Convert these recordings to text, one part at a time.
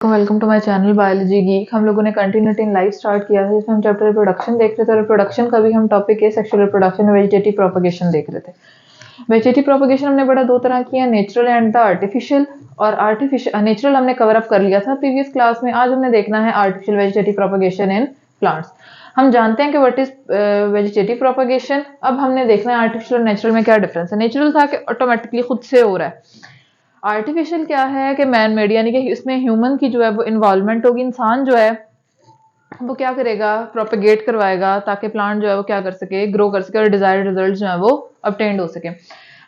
Welcome to my channel biology geek. हम लोगों ने कंटिन्यूटी इन लाइफ स्टार्ट किया है, जिसमें हम चैप्टर रिप्रोडक्शन देख रहे थे। रिप्रोडक्शन का भी हम टॉपिक है सेक्सुअल रिप्रोडक्शन, वेजिटेटिव प्रोपगेशन देख रहे थे। वेजिटेटिव प्रोपगेशन हमने बड़ा दो तरह किया, नेचुरल एंड द आर्टिफिशियल। और आर्टिफिशियल नेचुरल हमने कवर अप कर लिया था प्रीवियस क्लास में। आज हमने देखना है artificial vegetative propagation in plants. हम जानते हैं कि व्हाट इज वेजिटेटिव प्रोपगेशन। अब हमने देखना है आर्टिफिशियल और नेचुरल में क्या डिफरेंस है। नेचुरल था कि ऑटोमेटिकली खुद से हो रहा है। आर्टिफिशियल क्या है कि मैन मेड, यानी कि इसमें ह्यूमन की जो है वो इन्वॉल्वमेंट होगी। इंसान जो है वो क्या करेगा, प्रोपेगेट करवाएगा ताकि प्लांट जो है वो क्या कर सके, ग्रो कर सके और डिजायर्ड रिजल्ट जो है वो ऑब्टेन्ड हो सके।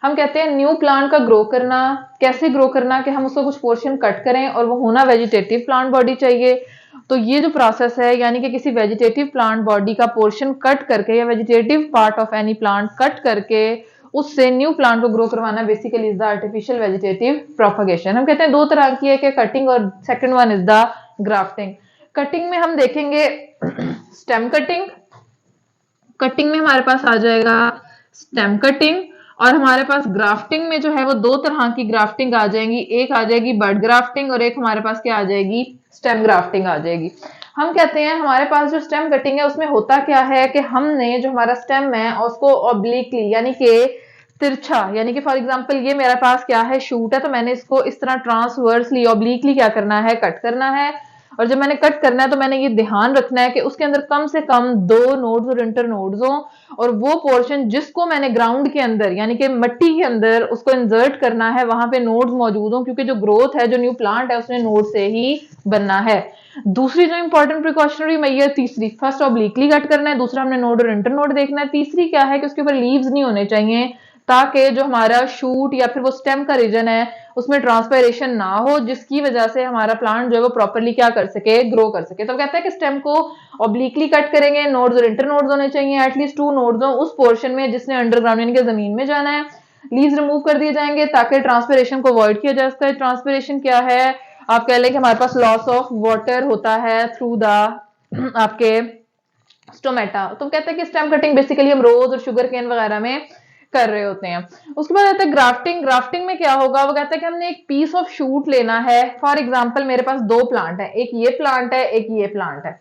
हम कहते हैं न्यू प्लांट का ग्रो करना। कैसे ग्रो करना कि हम उसको कुछ पोर्शन कट करें और वो होना वेजिटेटिव प्लांट बॉडी चाहिए। तो ये जो प्रोसेस है, यानी कि किसी वेजिटेटिव प्लांट बॉडी का पोर्शन कट करके या vegetative part of any plant cut करके उससे न्यू प्लांट को ग्रो करवाना, basically is the artificial vegetative propagation. हम कहते हैं दो तरह की है कि कटिंग और second one is the grafting. Cutting में हम देखेंगे स्टेम कटिंग। कटिंग में हमारे पास आ जाएगा स्टेम कटिंग, और हमारे पास ग्राफ्टिंग में जो है वो दो तरह की ग्राफ्टिंग आ जाएंगी। एक आ जाएगी बड ग्राफ्टिंग और एक हमारे पास क्या आ जाएगी, स्टेम ग्राफ्टिंग आ जाएगी। हम कहते हैं हमारे पास जो स्टेम कटिंग है उसमें होता क्या है कि हमने जो हमारा स्टेम है उसको ऑब्लिकली यानी कि तिरछा, यानी कि फॉर एग्जांपल ये मेरे पास क्या है, शूट है, तो मैंने इसको इस तरह ट्रांसवर्सली ऑब्लिकली क्या करना है, कट करना है। और जब मैंने कट करना है तो मैंने ये ध्यान रखना है कि उसके अंदर कम से कम दो नोड्स और इंटर नोड्स हो, और वो पोर्शन जिसको मैंने ग्राउंड के अंदर यानी कि मिट्टी के अंदर उसको इंसर्ट करना है वहां पे नोड्स मौजूद हो, क्योंकि जो ग्रोथ है, जो न्यू प्लांट है, उसने नोड से ही बनना है। दूसरी जो इंपॉर्टेंट प्रिकॉशनरी मैयर, तीसरी, फर्स्ट ऑब्लिकली कट करना है, दूसरा हमने नोड और इंटर नोड देखना है। तीसरी क्या है कि उसके ऊपर लीव्स नहीं होने चाहिए, ताकि जो हमारा शूट या फिर वो स्टेम का रीजन है उसमें ट्रांसपायरेशन ना हो, जिसकी वजह से हमारा प्लांट जो है वो प्रॉपर्ली क्या कर सके, ग्रो कर सके। तो कहते हैं कि स्टेम को ऑब्लिकली कट करेंगे, नोड्स और इंटर नोड्स होने चाहिए, एटलीस्ट 2 नोड्स हो उस पोर्शन में जिसने अंडरग्राउंड यानी कि जमीन में जाना है। लीव्स रिमूव कर दिए जाएंगे ताकि ट्रांसपिरेशन को अवॉइड किया जा सके। ट्रांसपिरेशन क्या है, आप कह लें कि हमारे पास लॉस ऑफ वाटर होता है थ्रू द आपके स्टोमेटा। तो कहते हैं कि स्टेम कटिंग बेसिकली हम रोज और शुगर केन वगैरह में कर रहे होते हैं। उसके बाद आता है ग्राफ्टिंग। ग्राफ्टिंग में क्या होगा, वो कहता है कि हमने एक पीस ऑफ शूट लेना है। फॉर एग्जांपल मेरे पास दो प्लांट है, एक ये प्लांट है, एक ये प्लांट है।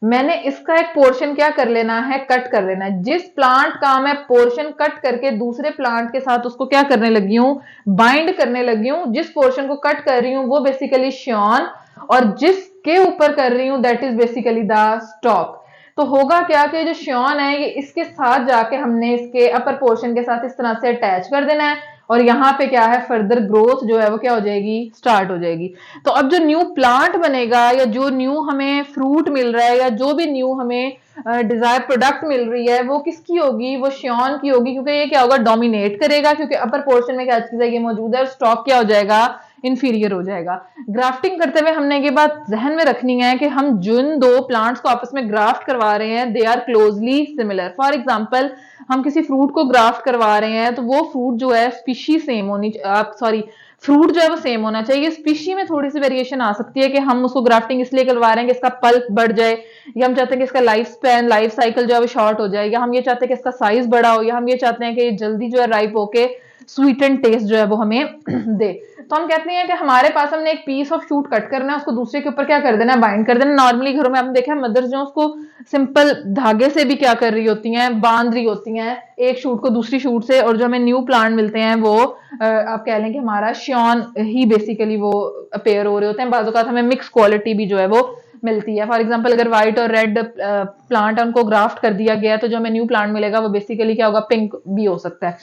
मैंने इसका एक पोर्शन क्या कर लेना है, कट कर लेना है। जिस प्लांट का मैं पोर्शन कट करके दूसरे प्लांट के साथ उसको क्या करने लगी हूँ, बाइंड करने लगी हूँ। जिस पोर्शन को कट कर रही हूँ वो बेसिकली श्योन, और जिसके ऊपर कर रही हूँ that is basically the stock. तो होगा क्या कि जो श्योन है ये इसके साथ जाके हमने इसके अपर पोर्शन के साथ इस तरह से अटैच कर देना है, और यहाँ पे क्या है, फर्दर ग्रोथ जो है वो क्या हो जाएगी, स्टार्ट हो जाएगी। तो अब जो न्यू प्लांट बनेगा या जो न्यू हमें फ्रूट मिल रहा है या जो भी न्यू हमें डिजायर प्रोडक्ट मिल रही है वो किसकी होगी, वो श्योन की होगी, क्योंकि ये क्या होगा, डोमिनेट करेगा, क्योंकि अपर पोर्शन में क्या चीज है, ये मौजूद है, और स्टॉक क्या हो जाएगा, इंफीरियर हो जाएगा। ग्राफ्टिंग करते हुए हमने ये बात जहन में रखनी है कि हम जिन दो प्लांट्स को आपस में ग्राफ्ट करवा रहे हैं they are closely similar. For example हम किसी फ्रूट को ग्राफ्ट करवा रहे हैं तो वो फ्रूट जो है स्पीशी सेम होनी, आप सॉरी, फ्रूट जो है वो सेम होना चाहिए। स्पीशी में थोड़ी सी वेरिएशन आ सकती है कि हम उसको ग्राफ्टिंग इसलिए करवा रहे हैं कि इसका पल्प बढ़ जाए, या हम चाहते हैं कि इसका लाइफ स्पैन, लाइफ साइकिल जो है वो शॉर्ट हो जाए, या हम ये चाहते हैं कि इसका साइज बड़ा हो, या हम ये चाहते हैं कि ये जल्दी जो है राइप होके स्वीट एंड टेस्ट जो है वो हमें दे। तो हम कहते हैं कि हमारे पास हमने एक पीस ऑफ शूट कट करना है, उसको दूसरे के ऊपर क्या कर देना है, बाइंड कर देना। नॉर्मली घरों में आपने देखा है मदर्स जो उसको सिंपल धागे से भी क्या कर रही होती हैं, बांध रही होती हैं एक शूट को दूसरी शूट से, और जो हमें न्यू प्लांट मिलते हैं वो आप कह लें कि हमारा श्योन ही बेसिकली वो अपेयर हो रहे होते हैं। बाज़ औक़ात हमें मिक्स क्वालिटी भी जो है वो मिलती है। फॉर एग्जांपल अगर व्हाइट और रेड प्लांट है उनको ग्राफ्ट कर दिया गया तो जो हमें न्यू प्लांट मिलेगा वो बेसिकली क्या होगा, पिंक भी हो सकता है।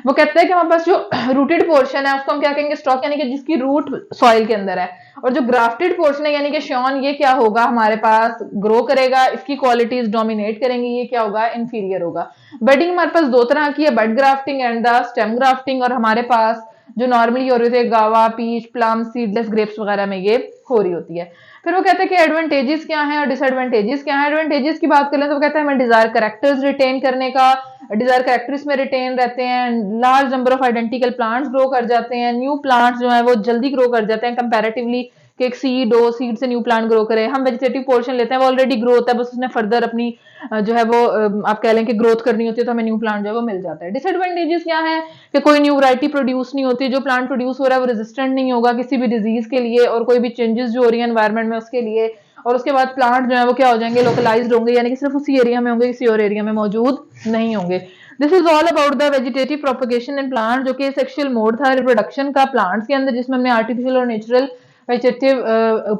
वो कहते हैं कि हमारे पास जो रूटेड पोर्शन है उसको हम क्या कहेंगे, स्टॉक, यानी कि जिसकी रूट सॉइल के अंदर है। और जो ग्राफ्टेड पोर्शन है यानी कि श्योन, ये क्या होगा, हमारे पास ग्रो करेगा, इसकी क्वालिटीज डोमिनेट करेंगी, ये क्या होगा, इंफीरियर होगा। बडिंग हमारे पास दो तरह की है, bud grafting and the stem grafting. और हमारे पास जो नॉर्मली हो रही होती है गावा, पीच, प्लम, सीडलेस ग्रेप्स वगैरह में ये हो रही होती है। फिर वो कहते हैं कि एडवांटेजेस क्या हैं और डिसएडवांटेजेस क्या हैं। एडवांटेजेस की बात करें तो वो कहते हैं हमें डिजायर कैरेक्टर्स रिटेन करने का, डिजायर कैरेक्टर्स में रिटेन रहते हैं, large number of identical plants grow कर जाते हैं, न्यू प्लांट्स जो है वो जल्दी ग्रो कर जाते हैं कंपैरेटिवली कि एक सीड हो, सीड से न्यू प्लांट ग्रो करे। हम वेजिटेटिव पोर्शन लेते हैं, वो ऑलरेडी ग्रो होता है, बस उसने फर्दर अपनी जो है वो आप कह लें कि ग्रोथ करनी होती है, तो हमें न्यू प्लांट जो है वो मिल जाता है। डिसएडवांटेजेस क्या है कि कोई न्यू वैरायटी प्रोड्यूस नहीं होती, जो प्लांट प्रोड्यूस हो रहा है वो रेजिस्टेंट नहीं होगा किसी भी डिजीज के लिए और कोई भी चेंजेस जो हो रही है एनवायरमेंट में उसके लिए, और उसके बाद प्लांट जो है वो क्या हो जाएंगे, लोकलाइज्ड होंगे, यानी कि सिर्फ उसी एरिया में होंगे, किसी और एरिया में मौजूद नहीं होंगे। This is all about the vegetative propagation in plant, जो कि सेक्सुअल मोड था रिप्रोडक्शन का प्लांट्स के अंदर, जिसमें हमने आर्टिफिशियल और नेचुरल वेजिटेटिव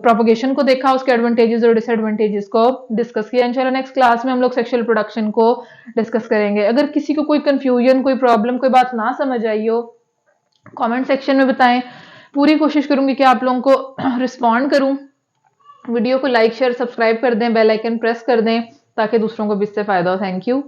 प्रोपगेशन को देखा, उसके एडवांटेजेस और डिसएडवांटेजेस को डिस्कस किया। इंशाल्लाह नेक्स्ट क्लास में हम लोग सेक्सुअल प्रोडक्शन को डिस्कस करेंगे। अगर किसी को कोई कंफ्यूजन, कोई प्रॉब्लम, कोई बात ना समझ आई हो, कमेंट सेक्शन में बताएं। पूरी कोशिश करूंगी कि आप लोगों को रिस्पॉन्ड करूं। वीडियो को लाइक शेयर सब्सक्राइब कर दें, बेल आइकन प्रेस कर दें ताकि दूसरों को भी इससे फायदा हो। Thank you.